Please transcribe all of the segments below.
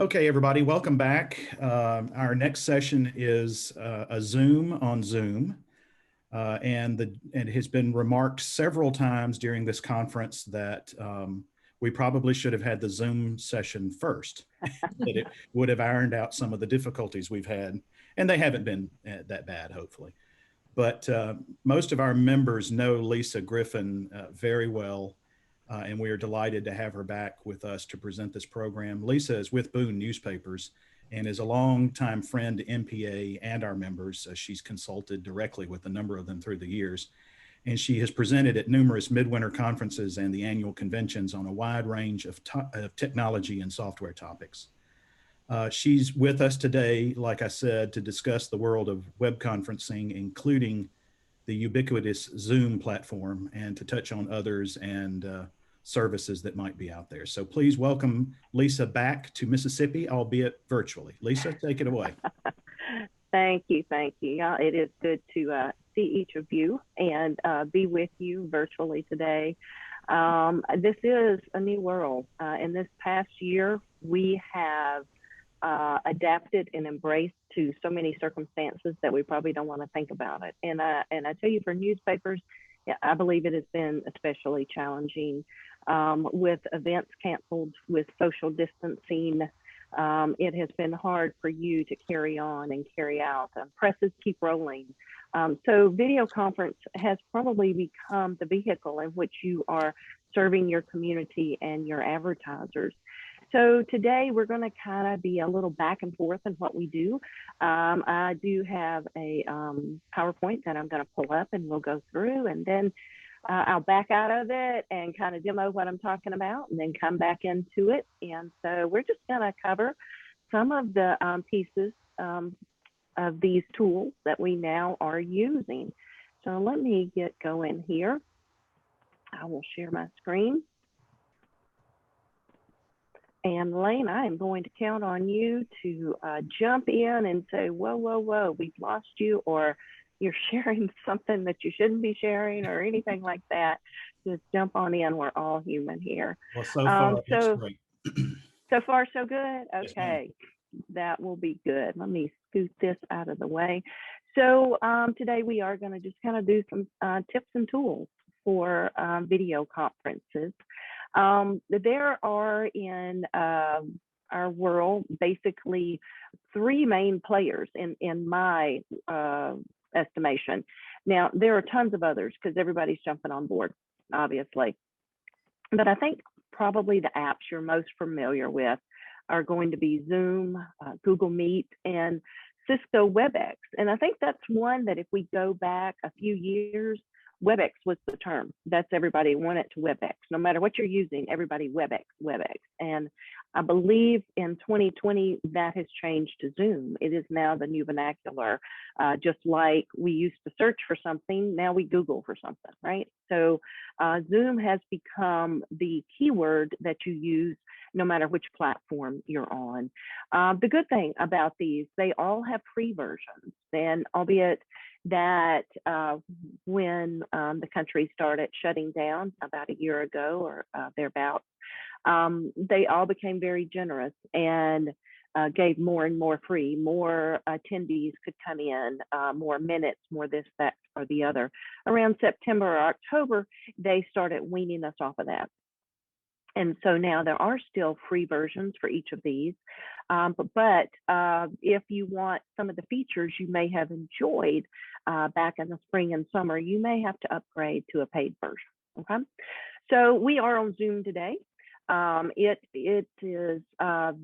Okay, everybody, welcome back. Our next session is a Zoom on Zoom, and it has been remarked several times during this conference that we probably should have had the Zoom session first, that it would have ironed out some of the difficulties we've had, and they haven't been that bad, hopefully. But most of our members know Lisa Griffin very well, and we are delighted to have her back with us to present this program. Lisa is with Boone Newspapers and is a longtime friend to MPA and our members. She's consulted directly with a number of them through the years, and she has presented at numerous midwinter conferences and the annual conventions on a wide range of technology and software topics. She's with us today, like I said, to discuss the world of web conferencing, including the ubiquitous Zoom platform, and to touch on others and services that might be out there. So please welcome Lisa back to Mississippi, albeit virtually. Lisa, take it away. Thank you. Thank you. Yeah, it is good to see each of you and be with you virtually today. This is a new world. In this past year, we have adapted and embraced to so many circumstances that we probably don't want to think about it. And I tell you, for newspapers, yeah, I believe it has been especially challenging with events canceled, with social distancing. It has been hard for you to carry on and carry out. Presses keep rolling. So video conference has probably become the vehicle in which you are serving your community and your advertisers. So today we're going to kind of be a little back and forth in what we do. I do have a PowerPoint that I'm going to pull up and we'll go through, and then I'll back out of it and kind of demo what I'm talking about and then come back into it. And so we're just going to cover some of the pieces of these tools that we now are using. So let me get going here. I will share my screen. And Lane, I am going to count on you to jump in and say, whoa, whoa, whoa, we've lost you, or you're sharing something that you shouldn't be sharing, or anything like that. Just jump on in. We're all human here. Well, so far, it's great. So far, so good. Okay, yes, that will be good. Let me scoot this out of the way. So today we are going to just kind of do some tips and tools for video conferences. There are in our world basically three main players in my estimation. Now, there are tons of others because everybody's jumping on board, obviously. But I think probably the apps you're most familiar with are going to be Zoom, Google Meet, and Cisco WebEx. And I think that's one that if we go back a few years, WebEx was the term. That's everybody went it to WebEx. No matter what you're using, everybody WebEx. And I believe in 2020, that has changed to Zoom. It is now the new vernacular. Just like we used to search for something, now we Google for something, right? So Zoom has become the keyword that you use no matter which platform you're on. The good thing about these, they all have free versions, and albeit that when the country started shutting down about a year ago or thereabouts, they all became very generous and gave more and more free. More attendees could come in, more minutes, more this, that, or the other. Around September or October, they started weaning us off of that. And so now there are still free versions for each of these. But if you want some of the features you may have enjoyed back in the spring and summer, you may have to upgrade to a paid version. Okay. So we are on Zoom today. It is a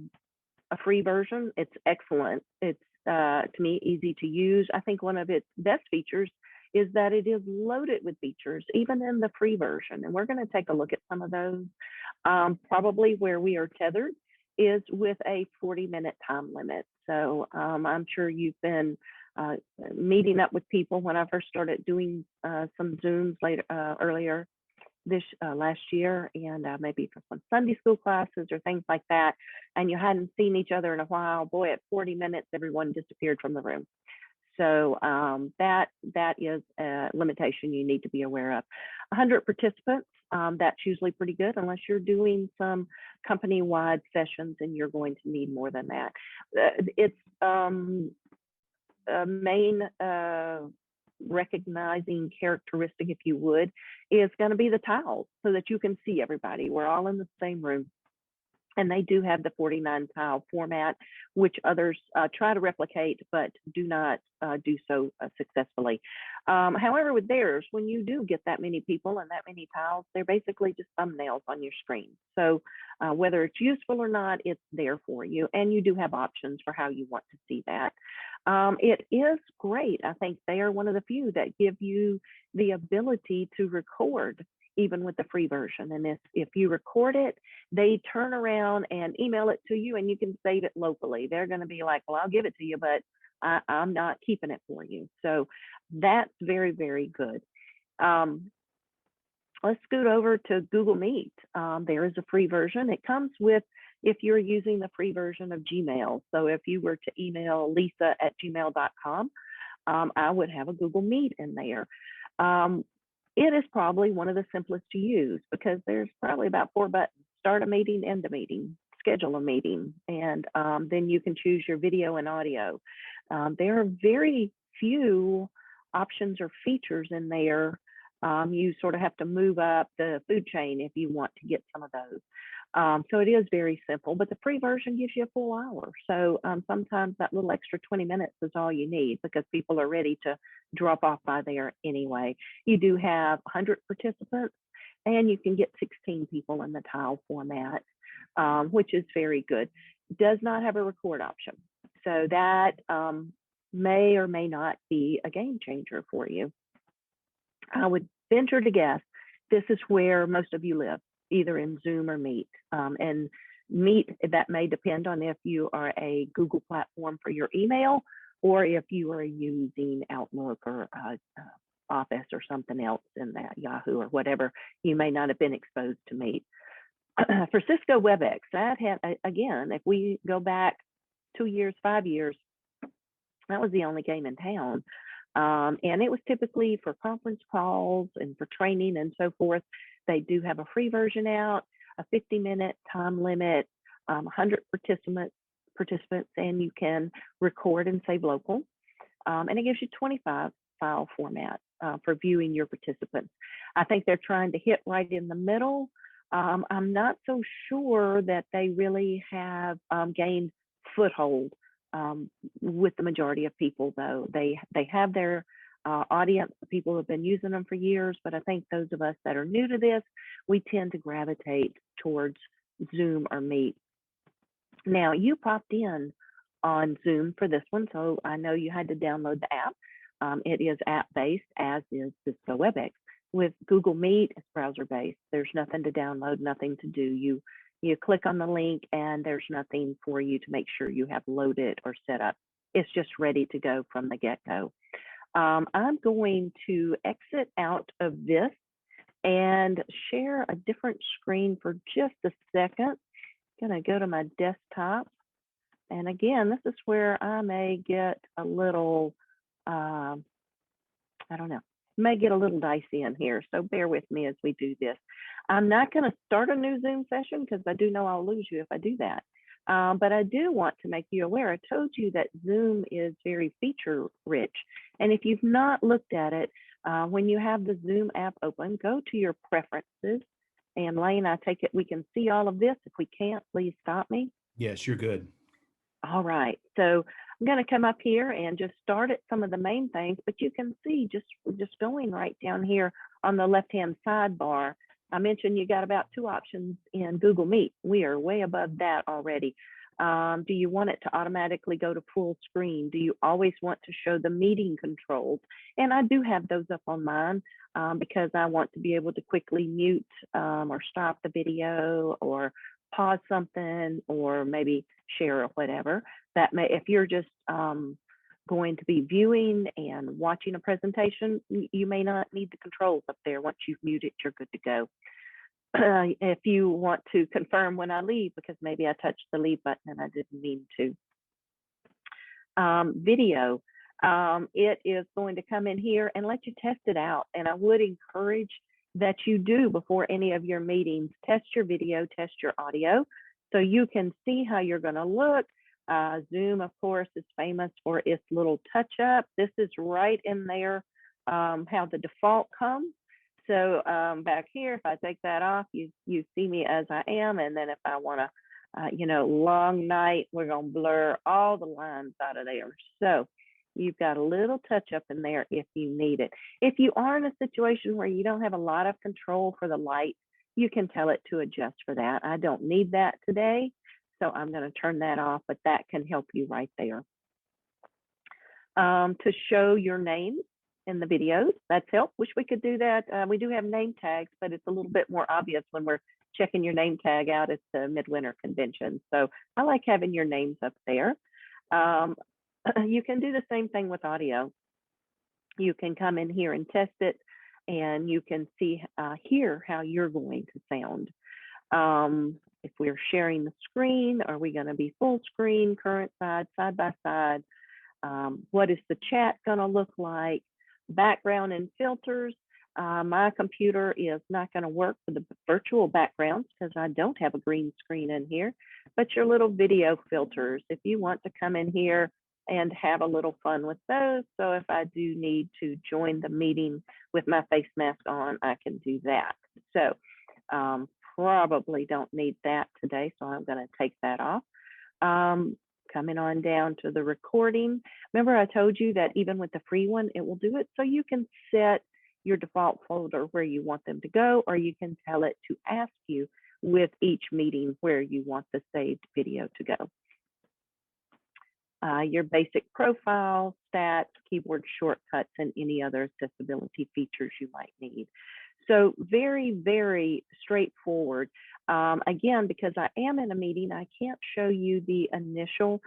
free version. It's excellent. It's to me easy to use. I think one of its best features is that it is loaded with features, even in the free version. And we're going to take a look at some of those. Probably where we are tethered is with a 40-minute time limit. So I'm sure you've been meeting up with people. When I first started doing some Zooms earlier this last year, and maybe for some Sunday school classes or things like that, and you hadn't seen each other in a while, boy, at 40 minutes, everyone disappeared from the room. So that is a limitation you need to be aware of. 100 participants, that's usually pretty good unless you're doing some company-wide sessions and you're going to need more than that. It's a main recognizing characteristic, if you would, is going to be the tiles so that you can see everybody. We're all in the same room. And they do have the 49 tile format, which others try to replicate, but do not do so successfully. However, with theirs, when you do get that many people and that many tiles, they're basically just thumbnails on your screen. So whether it's useful or not, it's there for you. And you do have options for how you want to see that. It is great. I think they are one of the few that give you the ability to record even with the free version. And if you record it, they turn around and email it to you and you can save it locally. They're going to be like, well, I'll give it to you, but I'm not keeping it for you. So that's very, very good. Let's scoot over to Google Meet. There is a free version. It comes with, if you're using the free version of Gmail. So if you were to email lisa@gmail.com, I would have a Google Meet in there. It is probably one of the simplest to use because there's probably about 4 buttons: start a meeting, end a meeting, schedule a meeting, and then you can choose your video and audio. There are very few options or features in there. You sort of have to move up the food chain if you want to get some of those. So it is very simple, but the free version gives you a full hour. So sometimes that little extra 20 minutes is all you need because people are ready to drop off by there anyway. You do have 100 participants and you can get 16 people in the tile format, which is very good. Does not have a record option. So that may or may not be a game changer for you. I would venture to guess this is where most of you live, either in Zoom or Meet. And Meet, that may depend on if you are a Google platform for your email or if you are using Outlook or Office or something else in that, Yahoo or whatever. You may not have been exposed to Meet. For Cisco WebEx, that had, again, if we go back 2 years, 5 years, that was the only game in town. And it was typically for conference calls and for training and so forth. They do have a free version out, a 50-minute time limit, 100 participants, and you can record and save local. And it gives you 25 file format for viewing your participants. I think they're trying to hit right in the middle. I'm not so sure that they really have gained foothold with the majority of people, though. They have their audience, the people who have been using them for years, but I think those of us that are new to this, we tend to gravitate towards Zoom or Meet. Now, you popped in on Zoom for this one, so I know you had to download the app. It is app-based, as is Cisco WebEx. With Google Meet, it's browser-based. There's nothing to download, nothing to do. You click on the link and there's nothing for you to make sure you have loaded or set up. It's just ready to go from the get-go. I'm going to exit out of this and share a different screen for just a second. I'm gonna go to my desktop. And again, this is where I may get a little, I don't know, may get a little dicey in here. So bear with me as we do this. I'm not gonna start a new Zoom session because I do know I'll lose you if I do that. But I do want to make you aware, I told you that Zoom is very feature rich. And if you've not looked at it, when you have the Zoom app open, go to your preferences. And Lane, I take it we can see all of this. If we can't, please stop me. Yes, you're good. All right, so I'm going to come up here and just start at some of the main things, but you can see just going right down here on the left-hand sidebar. I mentioned you got about 2 options in Google Meet. We are way above that already. Do you want it to automatically go to full screen? Do you always want to show the meeting controls? And I do have those up on mine because I want to be able to quickly mute or stop the video or pause something or maybe share or whatever. That may, if you're just going to be viewing and watching a presentation, you may not need the controls up there. Once you've muted, you're good to go. If you want to confirm when I leave, because maybe I touched the leave button and I didn't mean to. Video, it is going to come in here and let you test it out. And I would encourage that you do before any of your meetings. Test your video, test your audio, so you can see how you're going to look. Zoom, of course, is famous for its little touch-up. This is right in there, how the default comes. So back here, if I take that off, you see me as I am. And then if I want to, long night, we're going to blur all the lines out of there. So you've got a little touch up in there if you need it. If you are in a situation where you don't have a lot of control for the light, you can tell it to adjust for that. I don't need that today, so I'm going to turn that off, but that can help you right there. To show your name in the videos, that's help. Wish we could do that. We do have name tags, but it's a little bit more obvious when we're checking your name tag out at the Midwinter Convention. So I like having your names up there. You can do the same thing with audio. You can come in here and test it, and you can see hear how you're going to sound. If we're sharing the screen, are we going to be full screen, current side, side by side? What is the chat going to look like? Background and filters. My computer is not going to work for the virtual backgrounds because I don't have a green screen in here, but your little video filters, if you want to come in here and have a little fun with those. So if I do need to join the meeting with my face mask on, I can do that. So probably don't need that today, so I'm going to take that off. Coming on down to the recording. Remember I told you that even with the free one, it will do it. So you can set your default folder where you want them to go, or you can tell it to ask you with each meeting where you want the saved video to go. Your basic profile, stats, keyboard shortcuts, and any other accessibility features you might need. So very, very straightforward. Again, because I am in a meeting, I can't show you the initial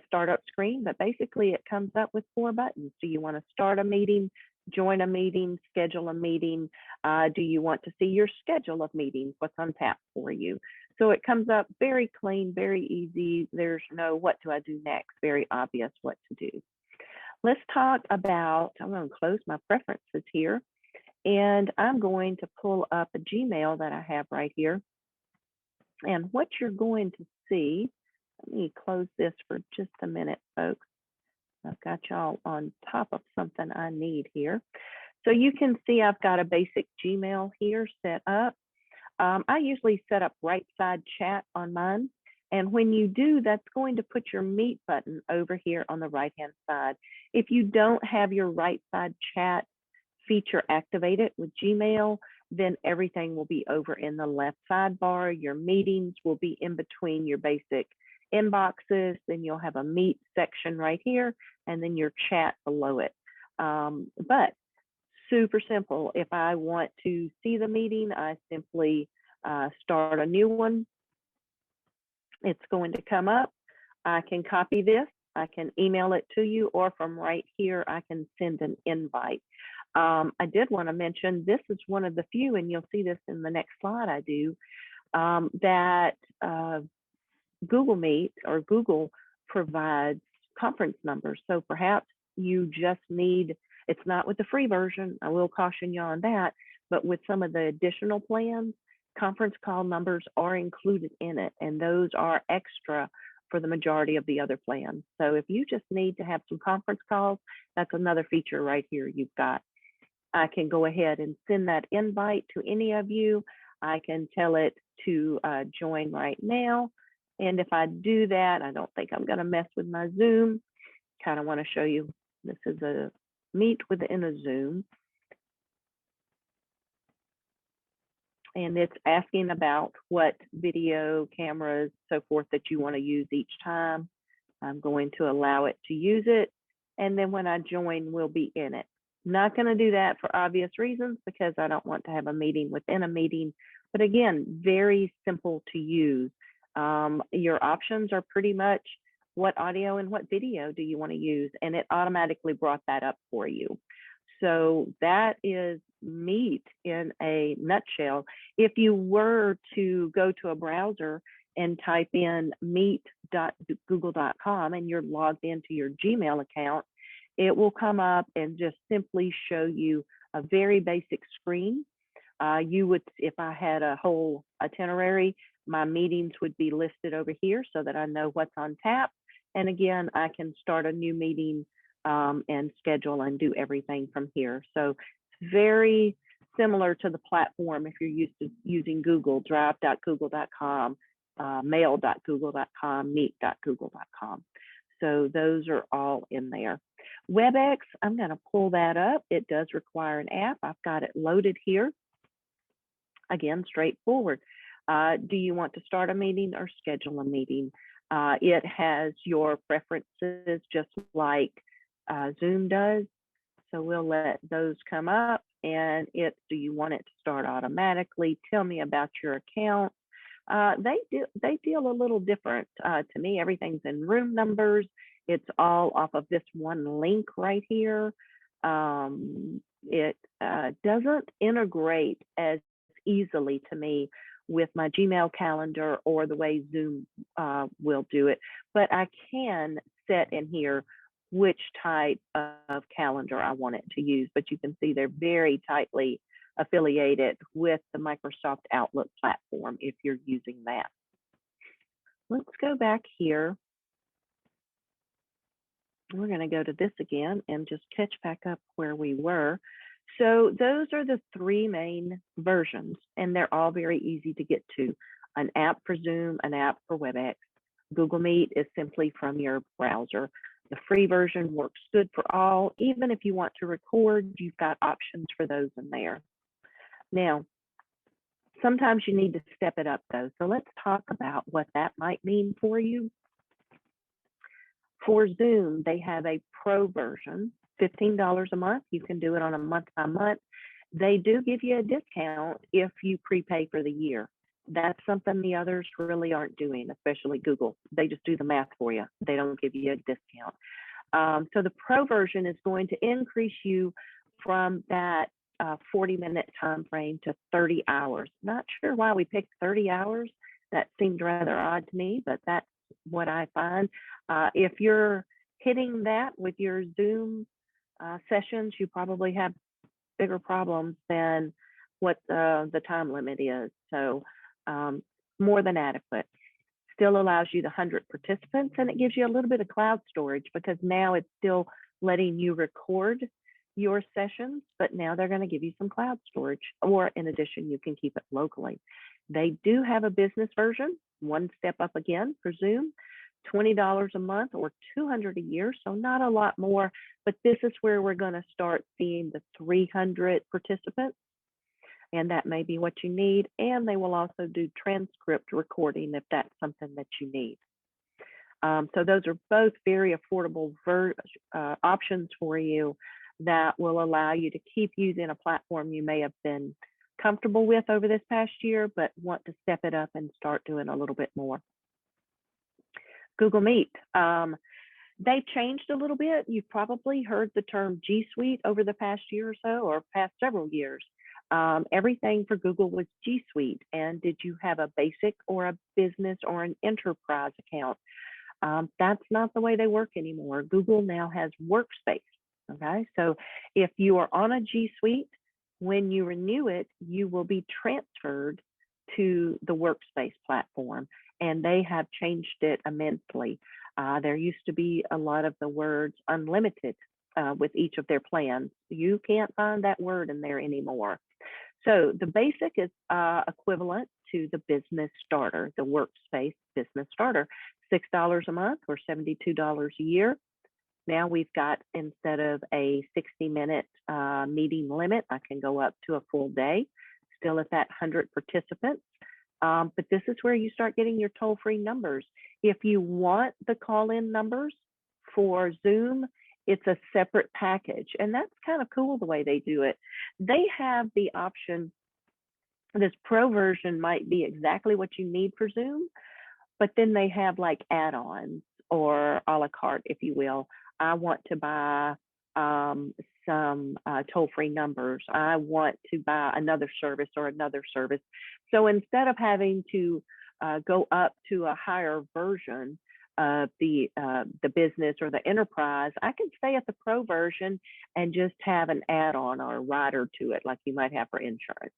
startup screen, but basically it comes up with 4 buttons. Do you want to start a meeting, join a meeting, schedule a meeting? Do you want to see your schedule of meetings? What's on tap for you? So it comes up very clean, very easy. There's no what do I do next, very obvious what to do. Let's talk about, I'm going to close my preferences here, and I'm going to pull up a Gmail that I have right here. And what you're going to see, let me close this for just a minute, folks. I've got y'all on top of something I need here. So you can see I've got a basic Gmail here set up. I usually set up right side chat on mine. And when you do, that's going to put your Meet button over here on the right-hand side. If you don't have your right side chat feature activated with Gmail, then everything will be over in the left sidebar. Your meetings will be in between your basic inboxes. Then you'll have a Meet section right here, and then your chat below it. But super simple. If I want to see the meeting, I simply start a new one. It's going to come up. I can copy this. I can email it to you, or from right here, I can send an invite. I did want to mention, this is one of the few, and you'll see this in the next slide I do, that Google Meet or Google provides conference numbers. So perhaps you just need, it's not with the free version, I will caution you on that, but with some of the additional plans, conference call numbers are included in it, and those are extra for the majority of the other plans. So if you just need to have some conference calls, that's another feature right here you've got. I can go ahead and send that invite to any of you. I can tell it to join right now. And if I do that, I don't think I'm going to mess with my Zoom. Kind of want to show you, this is a Meet within a Zoom. And it's asking about what video cameras, so forth, that you want to use each time. I'm going to allow it to use it. And then when I join, we'll be in it. Not going to do that for obvious reasons, because I don't want to have a meeting within a meeting. But again, very simple to use. Your options are pretty much what audio and what video do you want to use, and it automatically brought that up for you. So that is Meet in a nutshell. If you were to go to a browser and type in meet.google.com and you're logged into your Gmail account, it will come up and just simply show you a very basic screen. You would, if I had a whole itinerary, my meetings would be listed over here so that I know what's on tap. And again, I can start a new meeting and schedule and do everything from here. So it's very similar to the platform if you're used to using Google, drive.google.com, mail.google.com, meet.google.com. So those are all in there. WebEx, I'm going to pull that up. It does require an app. I've got it loaded here. Again, straightforward. Do you want to start a meeting or schedule a meeting? It has your preferences just like Zoom does. So we'll let those come up, and do you want it to start automatically? Tell me about your account. They deal a little different to me. Everything's in room numbers. It's all off of this one link right here. It doesn't integrate as easily to me with my Gmail calendar or the way Zoom will do it, but I can set in here which type of calendar I want it to use. But you can see they're very tightly affiliated with the Microsoft Outlook platform if you're using that. Let's go back here. We're going to go to this again and just catch back up where we were. So those are the three main versions, and they're all very easy to get to. An app for Zoom, an app for WebEx. Google Meet is simply from your browser. The free version works good for all. Even if you want to record, you've got options for those in there. Now, sometimes you need to step it up though. So let's talk about what that might mean for you. For Zoom, they have a pro version, $15 a month. You can do it on a month by month. They do give you a discount if you prepay for the year. That's something the others really aren't doing, especially Google. They just do the math for you. They don't give you a discount. So the pro version is going to increase you from that 40-minute time frame to 30 hours. Not sure why we picked 30 hours. That seemed rather odd to me, but that's what I find. If you're hitting that with your Zoom sessions, you probably have bigger problems than what the time limit is. So more than adequate. Still allows you the 100 participants, and it gives you a little bit of cloud storage because now it's still letting you record your sessions, but now they're going to give you some cloud storage, or in addition, you can keep it locally. They do have a business version, one step up again for Zoom, $20 a month or $200 a year, so not a lot more, but this is where we're going to start seeing the 300 participants, and that may be what you need, and they will also do transcript recording if that's something that you need. So those are both very affordable options for you that will allow you to keep using a platform you may have been comfortable with over this past year, but want to step it up and start doing a little bit more. Google Meet. They changed a little bit. You've probably heard the term G Suite over the past year or so, or past several years. Everything for Google was G Suite. And did you have a basic or a business or an enterprise account? That's not the way they work anymore. Google now has Workspace. Okay, so if you are on a G Suite, when you renew it, you will be transferred to the Workspace platform, and they have changed it immensely. There used to be a lot of the words unlimited with each of their plans. You can't find that word in there anymore. So the basic is equivalent to the business starter, the Workspace business starter, $6 a month or $72 a year. Now we've got, instead of a 60-minute meeting limit, I can go up to a full day, still at that 100 participants. But this is where you start getting your toll-free numbers. If you want the call-in numbers for Zoom, it's a separate package. And that's kind of cool the way they do it. They have the option, this pro version might be exactly what you need for Zoom, but then they have like add-ons or a la carte, if you will. I want to buy some toll-free numbers. I want to buy another service or another service. So instead of having to go up to a higher version of the business or the enterprise, I can stay at the pro version and just have an add-on or a rider to it, like you might have for insurance.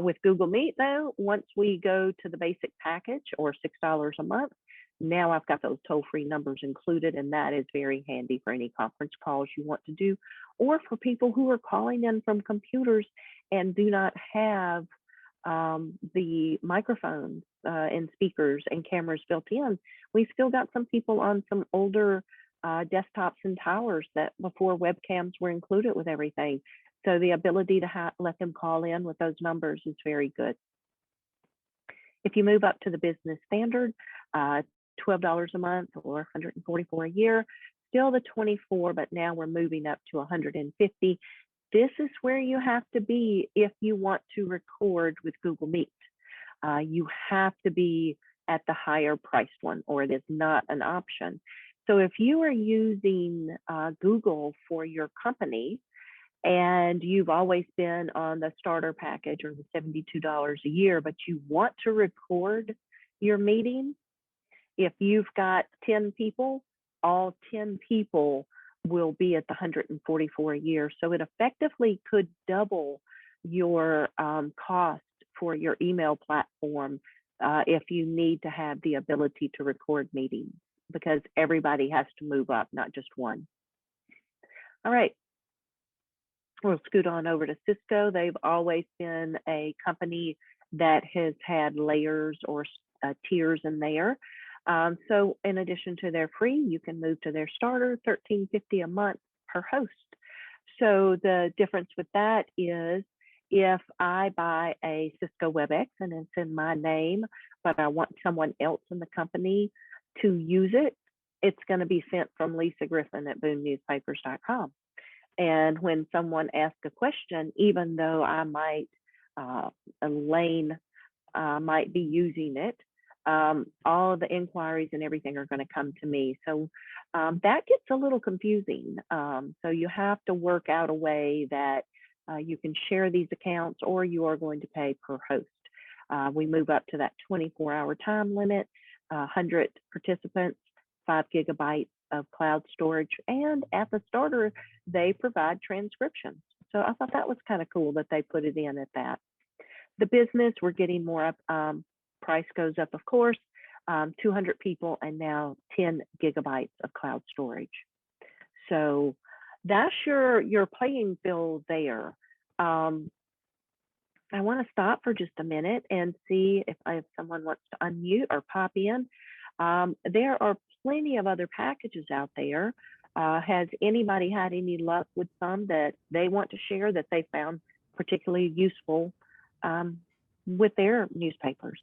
With Google Meet, though, once we go to the basic package or $6 a month, now I've got those toll-free numbers included, and that is very handy for any conference calls you want to do, or for people who are calling in from computers and do not have the microphones and speakers and cameras built in. We've still got some people on some older desktops and towers that before webcams were included with everything. So the ability to let them call in with those numbers is very good. If you move up to the business standard, $12 a month or $144 a year, still the 24, but now we're moving up to 150. This is where you have to be if you want to record with Google Meet. You have to be at the higher priced one, or it is not an option. So if you are using Google for your company and you've always been on the starter package or the $72 a year, but you want to record your meeting, if you've got 10 people, all 10 people will be at the 144 a year. So it effectively could double your cost for your email platform if you need to have the ability to record meetings, because everybody has to move up, not just one. All right, we'll scoot on over to Cisco. They've always been a company that has had layers or tiers in there. So in addition to their free, you can move to their starter, $13.50 a month per host. So the difference with that is if I buy a Cisco WebEx and it's in my name, but I want someone else in the company to use it, it's going to be sent from Lisa Griffin at boonenewspapers.com. And when someone asks a question, even though I might, Elaine might be using it, all of the inquiries and everything are going to come to me. So that gets a little confusing. So you have to work out a way that you can share these accounts, or you are going to pay per host. We move up to that 24-hour time limit, 100 participants, 5 gigabytes of cloud storage, and at the starter, they provide transcriptions. So I thought that was kind of cool that they put it in at that. The business, we're getting more up. Price goes up, of course, 200 people, and now 10 gigabytes of cloud storage. So that's your playing field there. I want to stop for just a minute and see if someone wants to unmute or pop in. There are plenty of other packages out there. Has anybody had any luck with some that they want to share that they found particularly useful with their newspapers?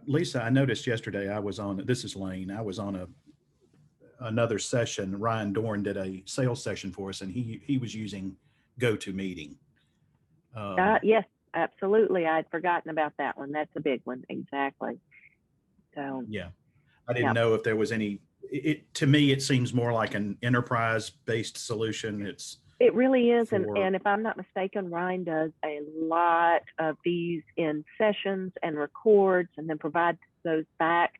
Lisa, I noticed yesterday I was on, this is Lane, I was on another session. Ryan Dorn did a sales session for us, and he was using GoToMeeting. Yes, absolutely. I'd forgotten about that one. That's a big one. Exactly. So yeah, I didn't know if there was any, to me, it seems more like an enterprise-based solution. It really is. And if I'm not mistaken, Ryan does a lot of these in sessions and records and then provides those back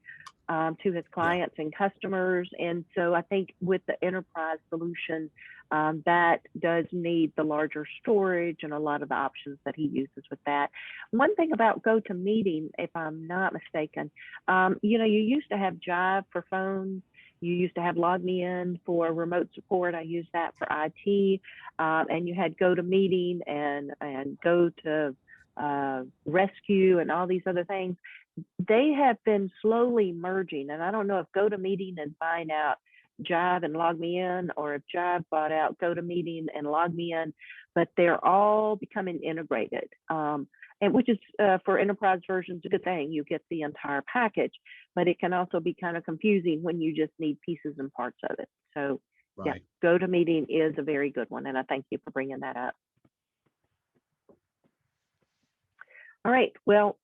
to his clients and customers. And so I think with the enterprise solution, that does need the larger storage and a lot of the options that he uses with that. One thing about GoToMeeting, if I'm not mistaken, you used to have Jive for phones. You used to have LogMeIn for remote support. I used that for IT. And you had GoToMeeting and GoToRescue and all these other things. They have been slowly merging. And I don't know if GoToMeeting is buying out Jive and LogMeIn, or if Jive bought out GoToMeeting and LogMeIn, but they're all becoming integrated. And which is for enterprise versions a good thing. You get the entire package, but it can also be kind of confusing when you just need pieces and parts of it. So yeah, GoToMeeting is a very good one, and I thank you for bringing that up. All right, well,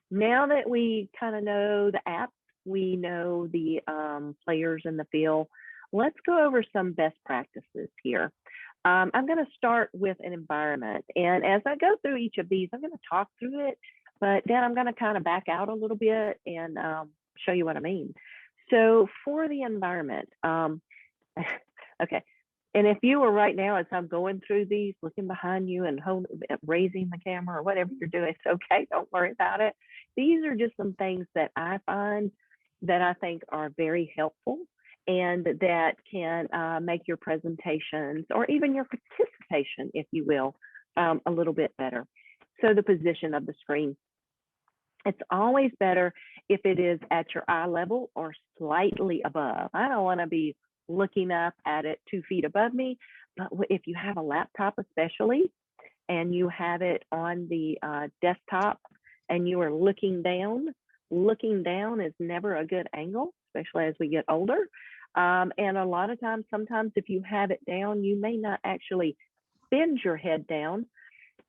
now that we kind of know the app, we know the players in the field, let's go over some best practices here. I'm going to start with an environment. And as I go through each of these, I'm going to talk through it, but then I'm going to kind of back out a little bit and show you what I mean. So for the environment, okay, And if you were right now, as I'm going through these, looking behind you and raising the camera or whatever you're doing, it's okay. Don't worry about it. These are just some things that I find that I think are very helpful and that can make your presentations or even your participation, if you will, a little bit better. So the position of the screen. It's always better if it is at your eye level or slightly above. I don't want to be looking up at it 2 feet above me, but if you have a laptop especially, and you have it on the desktop and you are looking down is never a good angle, especially as we get older. And a lot of times, sometimes if you have it down, you may not actually bend your head down,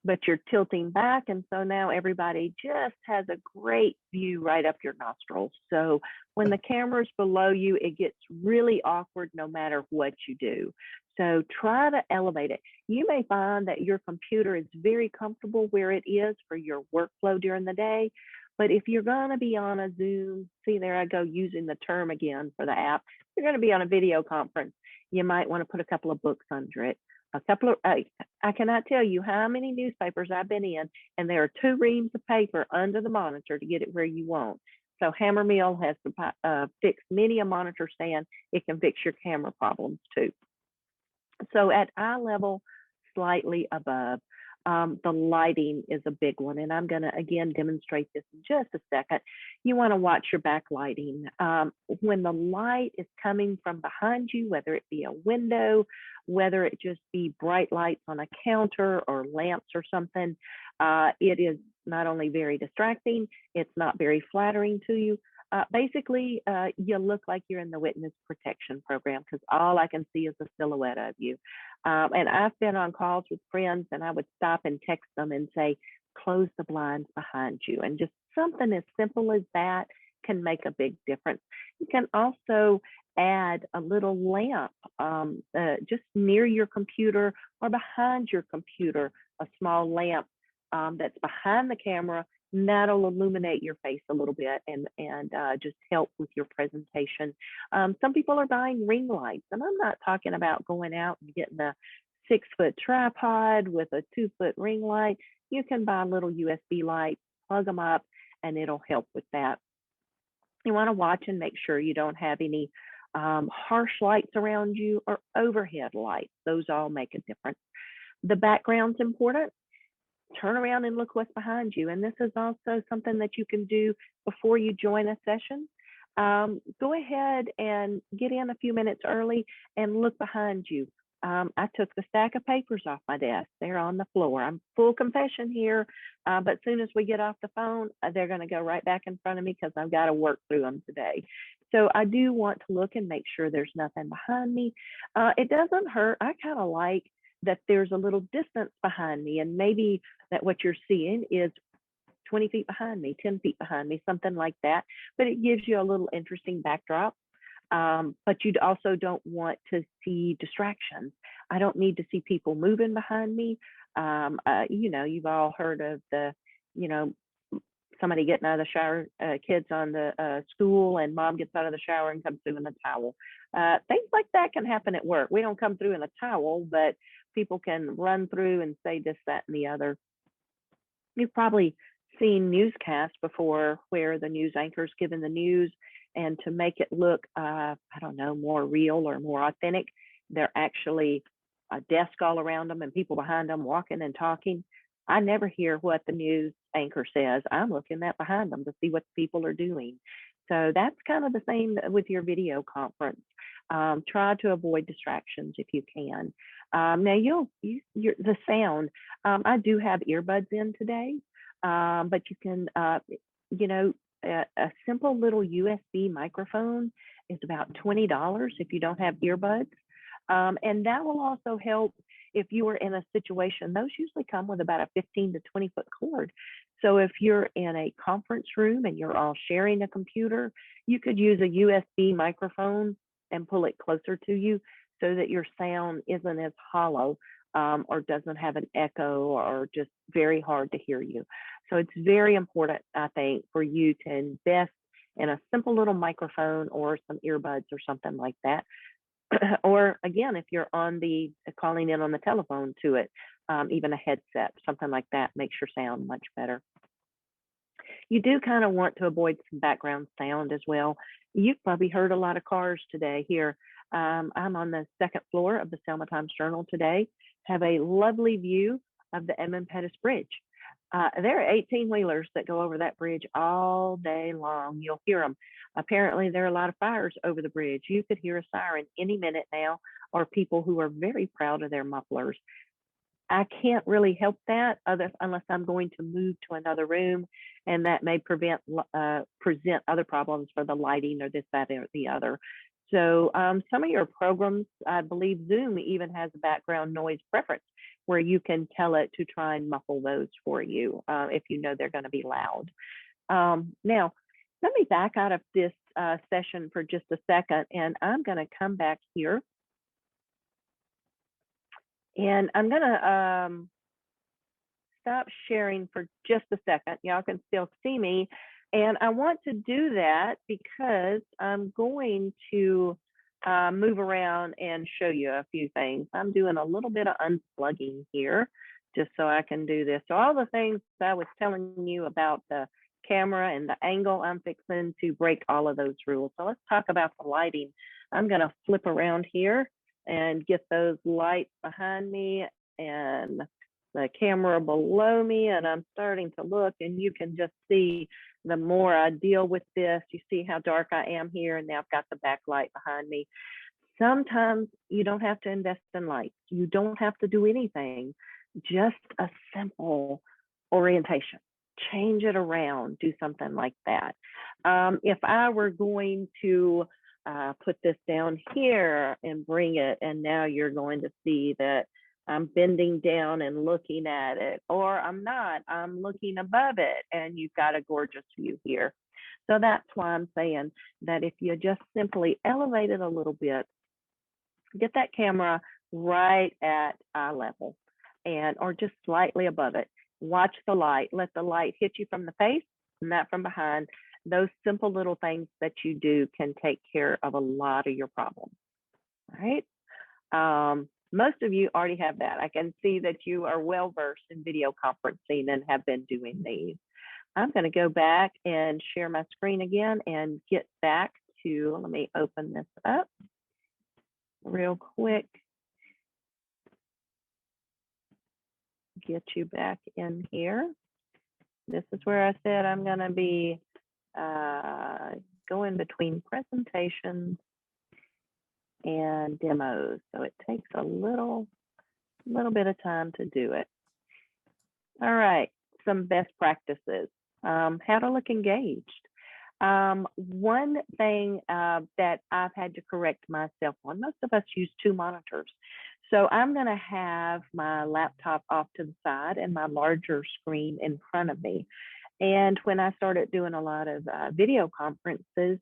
but you're tilting back. And so now everybody just has a great view right up your nostrils. So when the camera's below you, it gets really awkward no matter what you do. So try to elevate it. You may find that your computer is very comfortable where it is for your workflow during the day. But if you're going to be on a Zoom, see there I go using the term again for the app, you're going to be on a video conference, you might want to put a couple of books under it. A couple of, I cannot tell you how many newspapers I've been in, and there are 2 reams of paper under the monitor to get it where you want. So Hammer Mill has fixed many a monitor stand. It can fix your camera problems too. So at eye level, slightly above. The lighting is a big one, and I'm going to again demonstrate this in just a second. You want to watch your backlighting. When the light is coming from behind you, whether it be a window, whether it just be bright lights on a counter or lamps or something, it is not only very distracting, it's not very flattering to you. Basically, you look like you're in the witness protection program because all I can see is a silhouette of you. And I've been on calls with friends and I would stop and text them and say, close the blinds behind you. And just something as simple as that can make a big difference. You can also add a little lamp just near your computer or behind your computer, a small lamp that's behind the camera. And that'll illuminate your face a little bit and just help with your presentation. Some people are buying ring lights, and I'm not talking about going out and getting a 6-foot tripod with a 2-foot ring light. You can buy little USB lights, plug them up, and it'll help with that. You want to watch and make sure you don't have any harsh lights around you or overhead lights. Those all make a difference. The background's important. Turn around and look what's behind you. And this is also something that you can do before you join a session. Go ahead and get in a few minutes early and look behind you. I took the stack of papers off my desk. They're on the floor. I'm full confession here, but as soon as we get off the phone, they're going to go right back in front of me because I've got to work through them today. So I do want to look and make sure there's nothing behind me. It doesn't hurt. I kind of like that there's a little distance behind me, and maybe that what you're seeing is 20 feet behind me, 10 feet behind me, something like that. But it gives you a little interesting backdrop. But you also don't want to see distractions. I don't need to see people moving behind me. You know, you've all heard of the, you know, somebody getting out of the shower, kids on the school, and mom gets out of the shower and comes through in a towel. Things like that can happen at work. We don't come through in a towel, but people can run through and say this, that, and the other. You've probably seen newscasts before where the news anchor's giving the news, and to make it look, I don't know, more real or more authentic, they're actually a desk all around them and people behind them walking and talking. I never hear what the news anchor says. I'm looking at behind them to see what people are doing. So that's kind of the same with your video conference. Try to avoid distractions if you can. Now the sound. I do have earbuds in today, but you can, you know, a simple little USB microphone is about $20 if you don't have earbuds, and that will also help if you are in a situation. Those usually come with about a 15 to 20 foot cord. So if you're in a conference room and you're all sharing a computer, you could use a USB microphone and pull it closer to you so that your sound isn't as hollow or doesn't have an echo or just very hard to hear you. So it's very important, I think, for you to invest in a simple little microphone or some earbuds or something like that. or again, if you're on the calling in on the telephone to it, even a headset, something like that makes your sound much better. You do kind of want to avoid some background sound as well. You've probably heard a lot of cars today here. I'm on the second floor of the Selma Times Journal today, have a lovely view of the Edmund Pettus Bridge. There are 18-wheelers that go over that bridge all day long. You'll hear them. Apparently, there are a lot of fires over the bridge. You could hear a siren any minute now, or people who are very proud of their mufflers. I can't really help that unless I'm going to move to another room, and that may present other problems for the lighting or this, that, or the other. So some of your programs, I believe Zoom even has a background noise preference where you can tell it to try and muffle those for you if you know they're going to be loud. Now, let me back out of this session for just a second, and I'm going to come back here. And I'm going to stop sharing for just a second. Y'all can still see me. And I want to do that because I'm going to move around and show you a few things. I'm doing a little bit of unplugging here just so I can do this. So all the things I was telling you about the camera and the angle, I'm fixing to break all of those rules. So let's talk about the lighting. I'm going to flip around here and get those lights behind me and the camera below me, and I'm starting to look, and you can just see the more I deal with this, you see how dark I am here, and now I've got the backlight behind me. Sometimes you don't have to invest in lights. You don't have to do anything, just a simple orientation. Change it around, do something like that. If I were going to put this down here and bring it, and now you're going to see that I'm bending down and looking at it, or I'm not, I'm looking above it, and you've got a gorgeous view here. So that's why I'm saying that if you just simply elevate it a little bit, get that camera right at eye level and or just slightly above it. Watch the light, let the light hit you from the face, not from behind. Those simple little things that you do can take care of a lot of your problems, right? Most of you already have that. I can see that you are well versed in video conferencing and have been doing these. I'm going to go back and share my screen again and get back to, let me open this up real quick. Get you back in here. This is where I said I'm going to be going between presentations and demos. So it takes a little bit of time to do it. All right, some best practices. How to look engaged. One thing that I've had to correct myself on, most of us use 2 monitors. So I'm going to have my laptop off to the side and my larger screen in front of me. And when I started doing a lot of video conferences,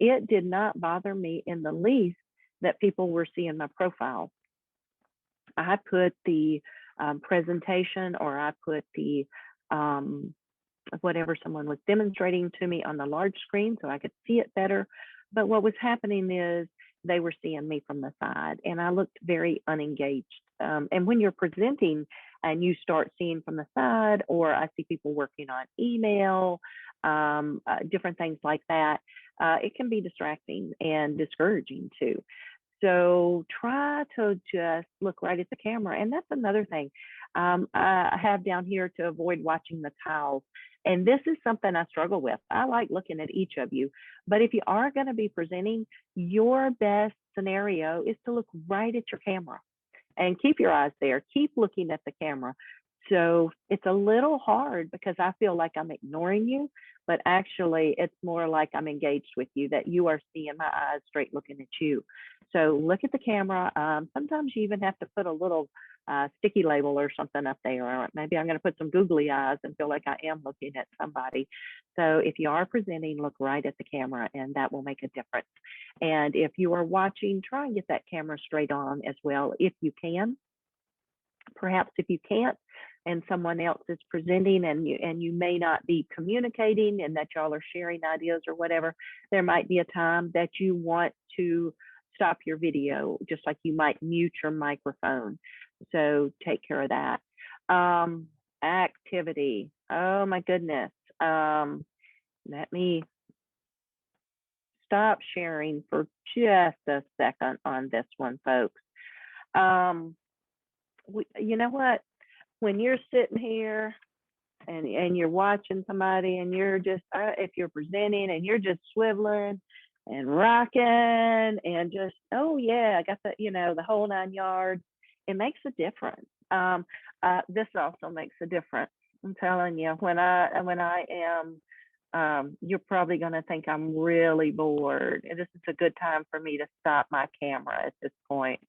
it did not bother me in the least that people were seeing my profile. I put the presentation, or I put the whatever someone was demonstrating to me on the large screen so I could see it better. But what was happening is they were seeing me from the side, and I looked very unengaged. And when you're presenting and you start seeing from the side, or I see people working on email, different things like that, it can be distracting and discouraging too. So try to just look right at the camera. And that's another thing I have down here to avoid watching the tiles. And this is something I struggle with. I like looking at each of you. But if you are going to be presenting, your best scenario is to look right at your camera and keep your eyes there. Keep looking at the camera. So it's a little hard because I feel like I'm ignoring you, but actually it's more like I'm engaged with you, that you are seeing my eyes straight looking at you. So look at the camera. Sometimes you even have to put a little sticky label or something up there, or maybe I'm going to put some googly eyes and feel like I am looking at somebody. So if you are presenting, look right at the camera, and that will make a difference. And if you are watching, try and get that camera straight on as well if you can. Perhaps if you can't, and someone else is presenting and you may not be communicating, and that y'all are sharing ideas or whatever, there might be a time that you want to stop your video, just like you might mute your microphone. So take care of that. Activity. Oh my goodness. Let me stop sharing for just a second on this one, folks. You know what? When you're sitting here and you're watching somebody and you're just, if you're presenting and you're just swiveling and rocking and just, oh yeah, I got the, the whole 9 yards, it makes a difference. This also makes a difference. I'm telling you, when I am, you're probably going to think I'm really bored. And this is a good time for me to stop my camera at this point,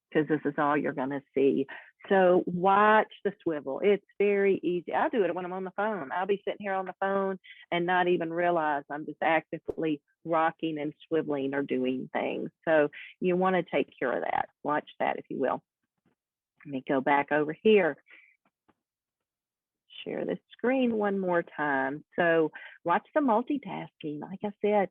because this is all you're going to see. So watch the swivel. It's very easy. I do it when I'm on the phone. I'll be sitting here on the phone and not even realize I'm just actively rocking and swiveling or doing things. So you want to take care of that. Watch that, if you will. Let me go back over here. Share the screen one more time. So watch the multitasking. Like I said,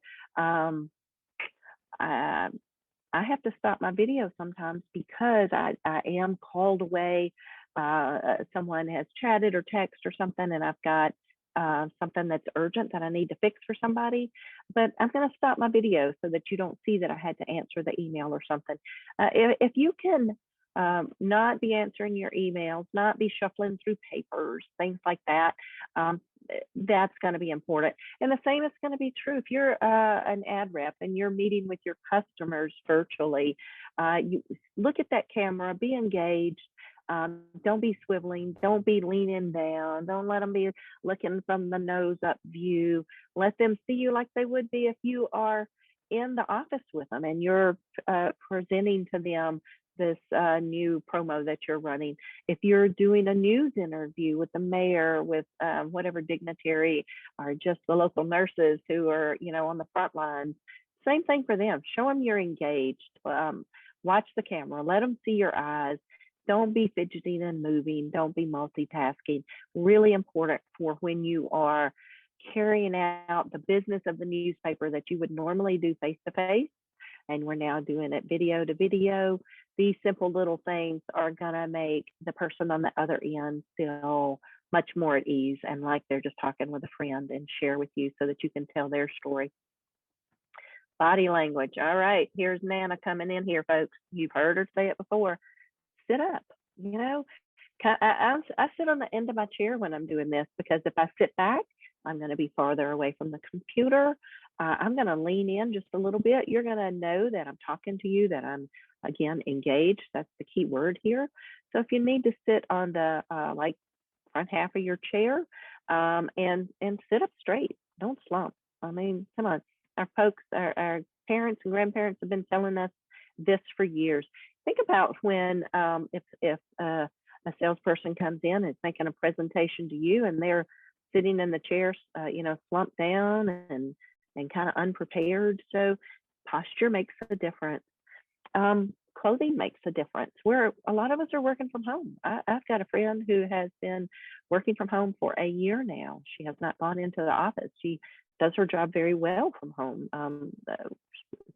I have to stop my video sometimes because I am called away. Someone has chatted or text or something, and I've got something that's urgent that I need to fix for somebody. But I'm going to stop my video so that you don't see that I had to answer the email or something. If you can not be answering your emails, not be shuffling through papers, things like that, that's going to be important. And the same is going to be true if you're an ad rep and you're meeting with your customers virtually. You look at that camera, be engaged. Don't be swiveling. Don't be leaning down. Don't let them be looking from the nose up view. Let them see you like they would be if you are in the office with them and you're presenting to them this new promo that you're running. If you're doing a news interview with the mayor, with whatever dignitary, or just the local nurses who are, on the front lines, same thing for them. Show them you're engaged. Watch the camera. Let them see your eyes. Don't be fidgeting and moving. Don't be multitasking. Really important for when you are carrying out the business of the newspaper that you would normally do face to face, and we're now doing it video to video. These simple little things are gonna make the person on the other end feel much more at ease and like they're just talking with a friend, and share with you so that you can tell their story. Body language. All right, here's Nana coming in here, folks. You've heard her say it before. Sit up. I sit on the end of my chair when I'm doing this, because if I sit back, I'm going to be farther away from the computer. I'm going to lean in just a little bit. You're going to know that I'm talking to you, that I'm, again, engaged. That's the key word here. So if you need to sit on the like front half of your chair, and sit up straight, don't slump. I mean, come on. Our folks, our parents and grandparents have been telling us this for years. Think about when if a salesperson comes in and is making a presentation to you, and they're sitting in the chairs, slumped down and kind of unprepared. So posture makes a difference. Clothing makes a difference. A lot of us are working from home. I've got a friend who has been working from home for a year now. She has not gone into the office. She does her job very well from home.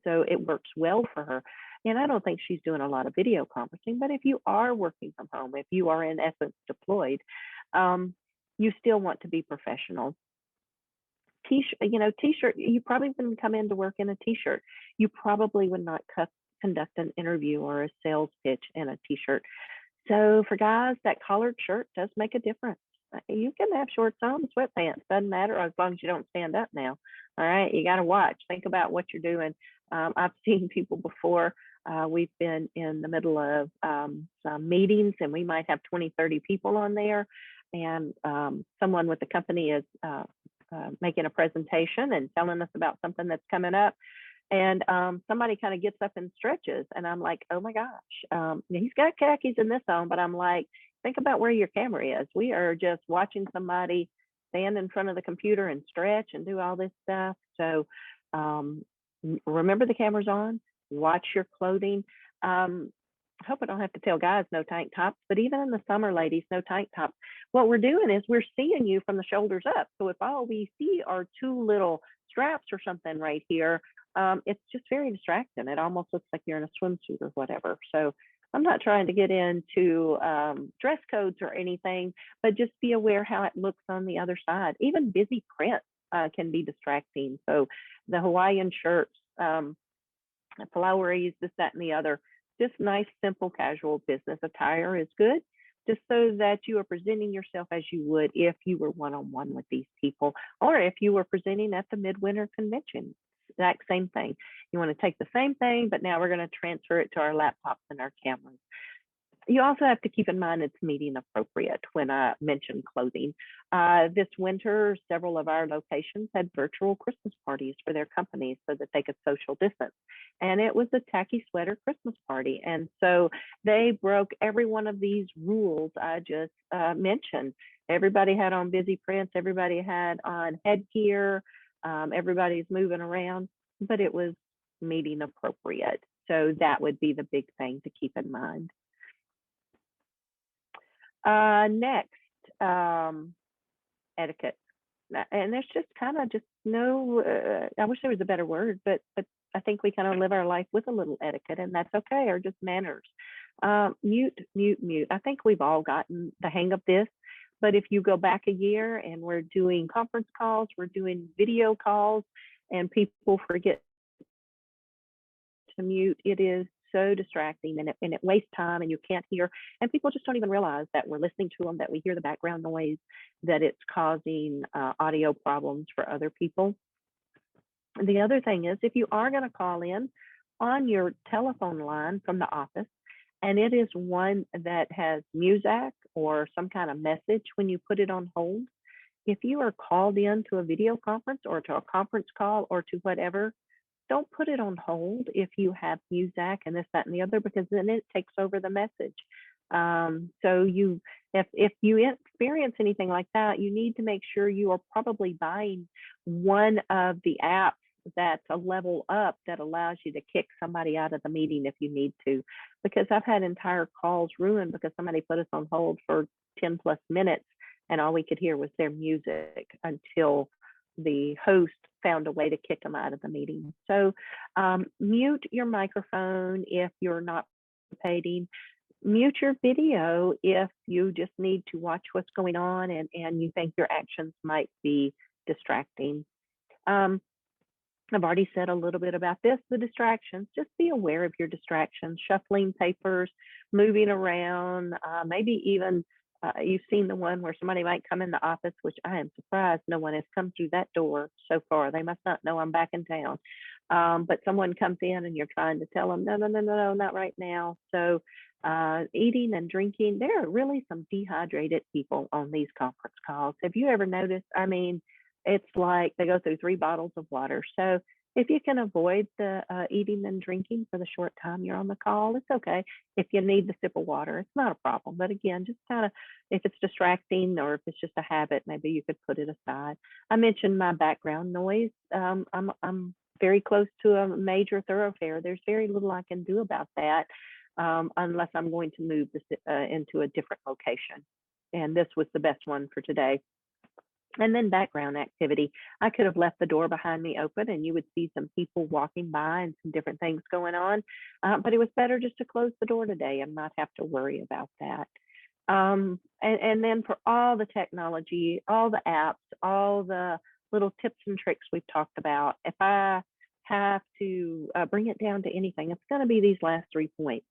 So it works well for her. And I don't think she's doing a lot of video conferencing, but if you are working from home, if you are in essence deployed, you still want to be professional. T-shirt, you probably wouldn't come in to work in a t-shirt. You probably would not conduct an interview or a sales pitch in a t-shirt. So for guys, that collared shirt does make a difference. You can have shorts on, sweatpants, doesn't matter, as long as you don't stand up now. All right, you got to watch. Think about what you're doing. I've seen people before. We've been in the middle of some meetings, and we might have 20, 30 people on there. And someone with the company is making a presentation and telling us about something that's coming up. And somebody kind of gets up and stretches. And I'm like, oh my gosh, he's got khakis in this on, but I'm like, think about where your camera is. We are just watching somebody stand in front of the computer and stretch and do all this stuff. So remember, the camera's on. Watch your clothing. I hope I don't have to tell guys no tank tops, but even in the summer, ladies, no tank tops. What we're doing is we're seeing you from the shoulders up. So if all we see are two little straps or something right here, it's just very distracting. It almost looks like you're in a swimsuit or whatever. So I'm not trying to get into dress codes or anything, but just be aware how it looks on the other side. Even busy print can be distracting. So the Hawaiian shirts, floweries, this, that, and the other. Just nice, simple, casual business attire is good, just so that you are presenting yourself as you would if you were one-on-one with these people, or if you were presenting at the Midwinter Convention. Exact same thing. You want to take the same thing, but now we're going to transfer it to our laptops and our cameras. You also have to keep in mind it's meeting appropriate when I mention clothing. This winter, several of our locations had virtual Christmas parties for their companies so that they could social distance. And it was a tacky sweater Christmas party. And so they broke every one of these rules I just mentioned. Everybody had on busy prints, everybody had on headgear, everybody's moving around, but it was meeting appropriate. So that would be the big thing to keep in mind. Next, etiquette. And there's just kind of just no, I wish there was a better word, but I think we kind of live our life with a little etiquette, and that's okay, or just manners. Mute, mute, mute. I think we've all gotten the hang of this, but if you go back a year and we're doing conference calls, we're doing video calls, and people forget to mute, it is so distracting, and it wastes time, and you can't hear, and people just don't even realize that we're listening to them, that we hear the background noise, that it's causing audio problems for other people. And the other thing is, if you are going to call in on your telephone line from the office, and it is one that has music or some kind of message, when you put it on hold, if you are called in to a video conference or to a conference call or to whatever, don't put it on hold if you have music and this, that, and the other, because then it takes over the message. So if you experience anything like that, you need to make sure you are probably buying one of the apps that's a level up that allows you to kick somebody out of the meeting if you need to. Because I've had entire calls ruined because somebody put us on hold for 10 plus minutes and all we could hear was their music until the host found a way to kick them out of the meeting. So mute your microphone if you're not participating. Mute your video if you just need to watch what's going on and you think your actions might be distracting. I've already said a little bit about this, the distractions. Just be aware of your distractions, shuffling papers, moving around, maybe even you've seen the one where somebody might come in the office, which I am surprised no one has come through that door so far. They must not know I'm back in town. But someone comes in and you're trying to tell them, no, no, no, no, no, not right now. So eating and drinking, there are really some dehydrated people on these conference calls. Have you ever noticed? I mean, it's like they go through 3 bottles of water. So if you can avoid the eating and drinking for the short time you're on the call, it's okay. If you need the sip of water, it's not a problem. But again, just kind of, if it's distracting or if it's just a habit, maybe you could put it aside. I mentioned my background noise. I'm very close to a major thoroughfare. There's very little I can do about that unless I'm going to move this into a different location. And this was the best one for today. And then background activity. I could have left the door behind me open and you would see some people walking by and some different things going on. But it was better just to close the door today and not have to worry about that. And then for all the technology, all the apps, all the little tips and tricks we've talked about, if I have to bring it down to anything, it's going to be these last 3 points.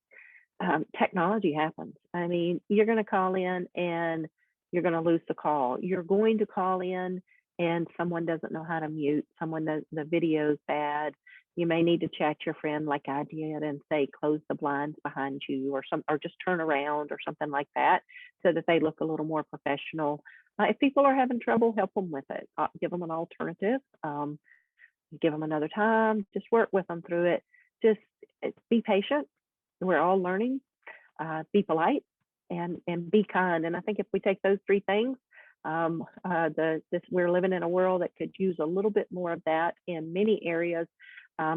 Technology happens. I mean, you're going to call in and you're going to lose the call. You're going to call in and someone doesn't know how to mute. Someone does, the video's bad. You may need to chat your friend like I did and say, close the blinds behind you or just turn around or something like that so that they look a little more professional. If people are having trouble, help them with it. Give them an alternative. Give them another time. Just work with them through it. Just be patient. We're all learning. Be polite. And be kind. And I think if we take those 3 things, we're living in a world that could use a little bit more of that in many areas.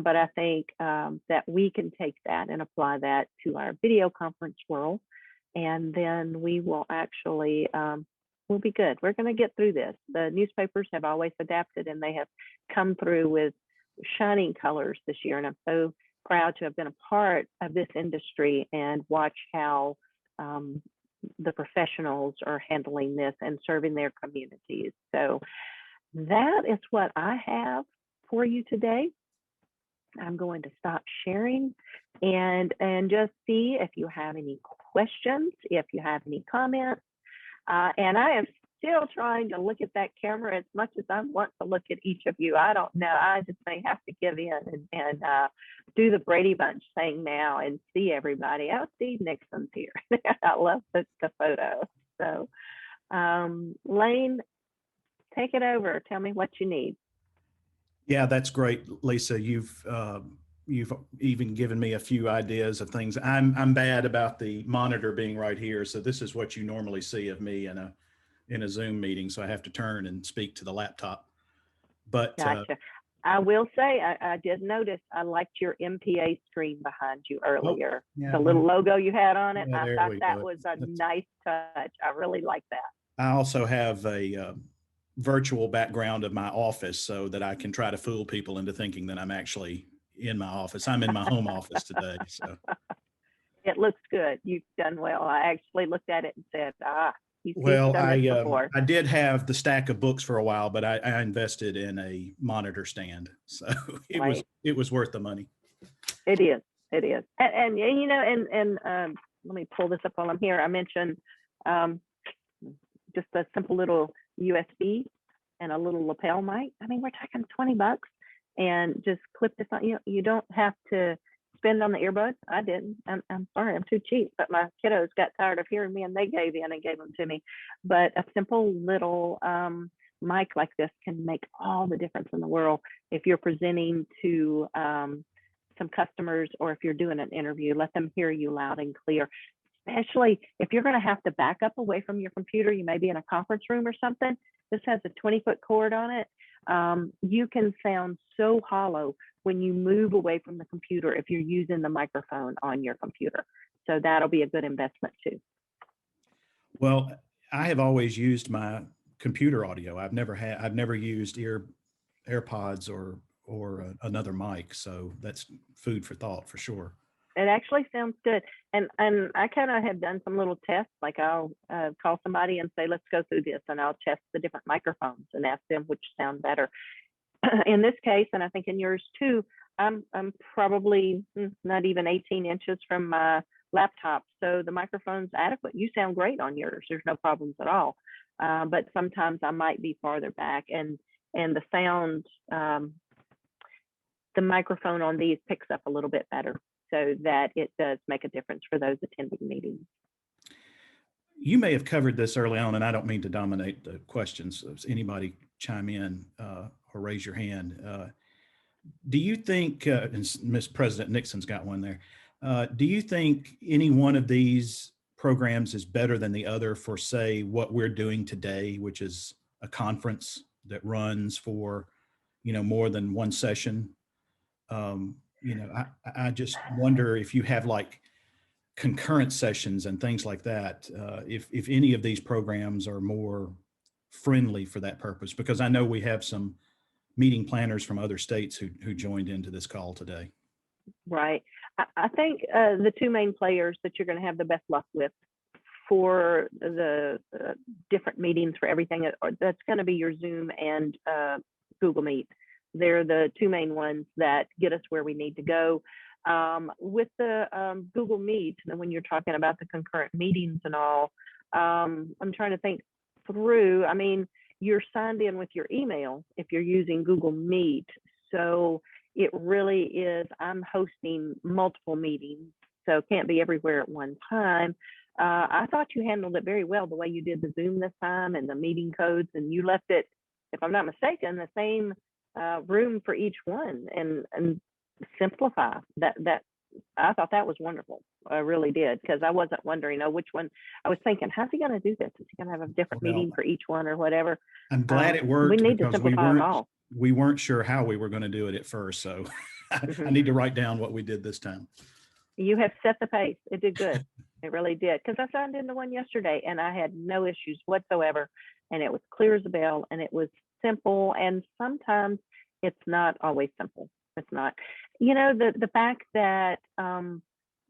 But I think that we can take that and apply that to our video conference world, and then we will actually we'll be good. We're going to get through this. The newspapers have always adapted, and they have come through with shining colors this year. And I'm so proud to have been a part of this industry and watch how the professionals are handling this and serving their communities. So that is what I have for you today. I'm going to stop sharing and just see if you have any questions, if you have any comments. And I am still trying to look at that camera as much as I want to look at each of you. I don't know. I just may have to give in and do the Brady Bunch thing now and see everybody. Oh, Steve Nixon's here. I love the photo. So, Lane, take it over. Tell me what you need. Yeah, that's great, Lisa. You've even given me a few ideas of things. I'm bad about the monitor being right here, so this is what you normally see of me in a Zoom meeting. So I have to turn and speak to the laptop. But gotcha. I will say I did notice I liked your MPA screen behind you earlier. Yeah, the little logo you had on it. Yeah, I there thought we that go. was a nice touch. I really like that. I also have a virtual background of my office so that I can try to fool people into thinking that I'm actually in my office. I'm in my home office today. So It looks good. You've done well. I actually looked at it and said, he's well, done this before. I did have the stack of books for a while, but I invested in a monitor stand, so it was worth the money. It is. It is. And you know, and let me pull this up while I'm here. I mentioned just a simple little USB and a little lapel mic. I mean, we're talking $20 and just clip this on. You don't have to spend on the earbuds. I didn't. I'm sorry, I'm too cheap. But my kiddos got tired of hearing me, and they gave in and gave them to me. But a simple little mic like this can make all the difference in the world if you're presenting to some customers, or if you're doing an interview. Let them hear you loud and clear. Especially if you're going to have to back up away from your computer, you may be in a conference room or something. This has a 20-foot cord on it. You can sound so hollow when you move away from the computer if you're using the microphone on your computer. So that'll be a good investment too. Well, I have always used my computer audio. I've never used AirPods or another mic. So that's food for thought for sure. It actually sounds good. And I kind of have done some little tests, like I'll call somebody and say, let's go through this, and I'll test the different microphones and ask them which sound better. In this case, and I think in yours too, I'm probably not even 18 inches from my laptop. So the microphone's adequate. You sound great on yours. There's no problems at all. But sometimes I might be farther back, and the sound, the microphone on these picks up a little bit better, so that it does make a difference for those attending meetings. You may have covered this early on, and I don't mean to dominate the questions. If anybody chime in or raise your hand. Do you think, and Ms. President Nixon's got one there, do you think any one of these programs is better than the other for, say, what we're doing today, which is a conference that runs for, more than one session? I just wonder if you have like concurrent sessions and things like that, if any of these programs are more friendly for that purpose, because I know we have some meeting planners from other states who joined into this call today. Right. I think the two main players that you're going to have the best luck with for the different meetings for everything, that's going to be your Zoom and Google Meet. They're the two main ones that get us where we need to go. With the Google Meet, and when you're talking about the concurrent meetings and all, I'm trying to think through. I mean, you're signed in with your email if you're using Google Meet. So it really is, I'm hosting multiple meetings, so it can't be everywhere at one time. I thought you handled it very well the way you did the Zoom this time and the meeting codes, and you left it, if I'm not mistaken, the same room for each one, and simplify that I thought that was wonderful. I really did, because I wasn't wondering, oh, which one. I was thinking, how's he going to do this? Is he going to have a different Well, meeting for each one or whatever? I'm glad it We worked need to because we simplify them all. weren't sure how we were going to do it at first. So I need to write down what we did this time. You have set the pace. It did good. It really did. Because I signed into one yesterday and I had no issues whatsoever. And it was clear as a bell and it was simple. And sometimes it's not always simple. It's not. You know, the fact that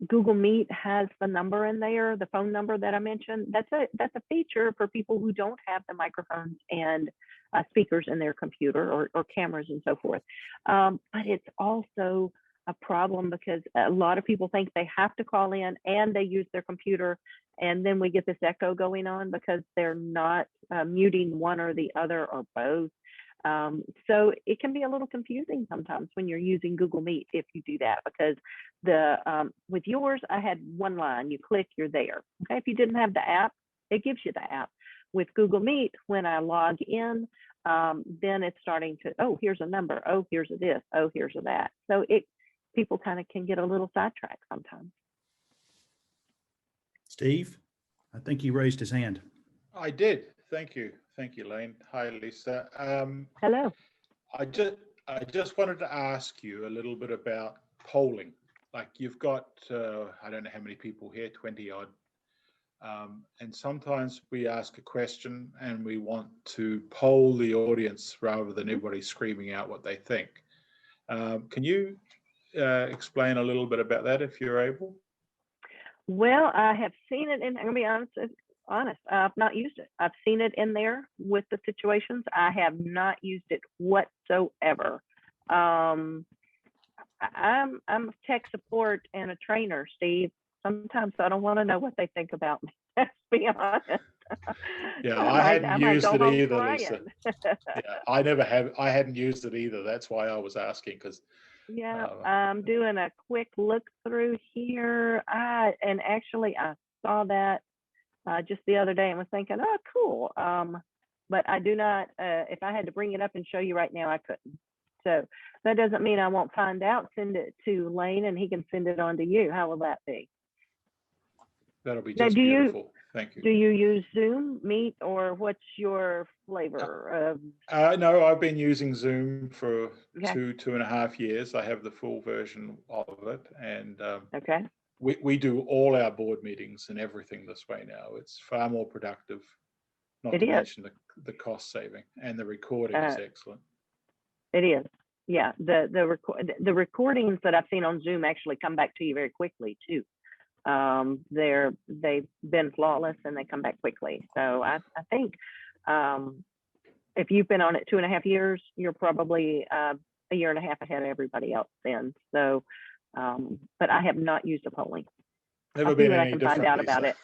Google Meet has the number in there, the phone number that I mentioned, that's a feature for people who don't have the microphones and speakers in their computer or cameras and so forth. But it's also a problem because a lot of people think they have to call in and they use their computer, and then we get this echo going on because they're not muting one or the other or both. So it can be a little confusing sometimes when you're using Google Meet if you do that, because with yours, I had one line, you click, you're there. Okay, if you didn't have the app, it gives you the app. With Google Meet, when I log in, then it's starting to, oh, here's a number, oh, here's a this, oh, here's a that. So people kind of can get a little sidetracked sometimes. Steve, I think he raised his hand. I did. Thank you. Thank you, Lane. Hi, Lisa. Hello. I just wanted to ask you a little bit about polling. Like you've got, I don't know how many people here, 20 odd. And sometimes we ask a question and we want to poll the audience rather than everybody screaming out what they think. Can you explain a little bit about that if you're able? Well, I have seen it, and I'm going to be honest, I've not used it. I've seen it in there with the situations. I have not used it whatsoever. I'm tech support and a trainer, Steve. Sometimes I don't want to know what they think about me. Let's be honest. Yeah, I hadn't used it either, crying. Lisa. Yeah, I hadn't used it either. That's why I was asking, because yeah, I'm doing a quick look through here. And actually I saw that just the other day and was thinking, oh, cool. But I do not, if I had to bring it up and show you right now, I couldn't. So that doesn't mean I won't find out. Send it to Lane and he can send it on to you. How will that be? That'll be just beautiful. Thank you. Do you use Zoom, Meet, or what's your flavor? No, I've been using Zoom for 2.5 years. I have the full version of it. And okay. We do all our board meetings and everything this way now. It's far more productive, not to mention the cost saving, and the recording is excellent. It is. Yeah, the recordings that I've seen on Zoom actually come back to you very quickly too. They've been flawless and they come back quickly. So I think if you've been on it 2.5 years, you're probably a year and a half ahead of everybody else then. So, but I have not used a polling. Never been any different, find out about it.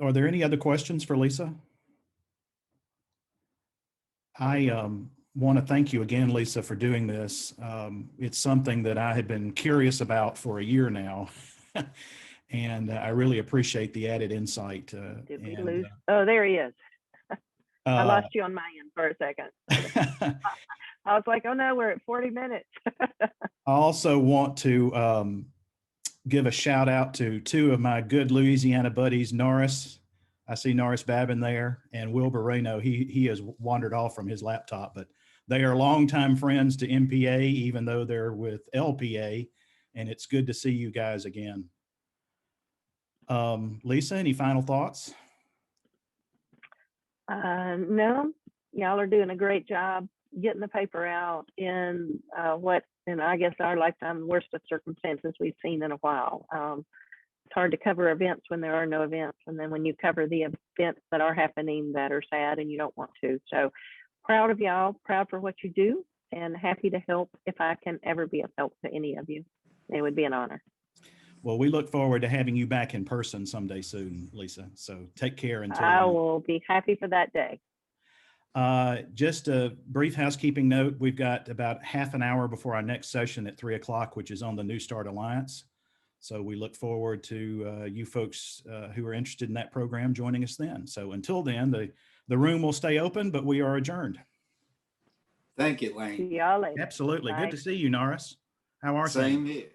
Are there any other questions for Lisa? I want to thank you again, Lisa, for doing this. It's something that I had been curious about for a year now, and I really appreciate the added insight. Did we lose? Oh, there he is. I lost you on my end for a second. I was like, oh no, we're at 40 minutes. I also want to give a shout out to two of my good Louisiana buddies, Norris. I see Norris Babin there, and Wilbur Reno. He has wandered off from his laptop, but they are longtime friends to MPA, even though they're with LPA, and it's good to see you guys again. Lisa, any final thoughts? No, y'all are doing a great job getting the paper out in I guess our lifetime worst of circumstances we've seen in a while. It's hard to cover events when there are no events, and then when you cover the events that are happening that are sad and you don't want to. So proud of y'all, proud for what you do, and happy to help if I can ever be of help to any of you. It would be an honor. Well, we look forward to having you back in person someday soon, Lisa. So take care until I will be happy for that day. Just a brief housekeeping note. We've got about half an hour before our next session at 3 o'clock, which is on the New Start Alliance. So we look forward to you folks who are interested in that program joining us then. So until then, the The room will stay open, but we are adjourned. Thank you, Lane. See y'all later. Absolutely. Bye. Good to see you, Norris. How are Same things? here.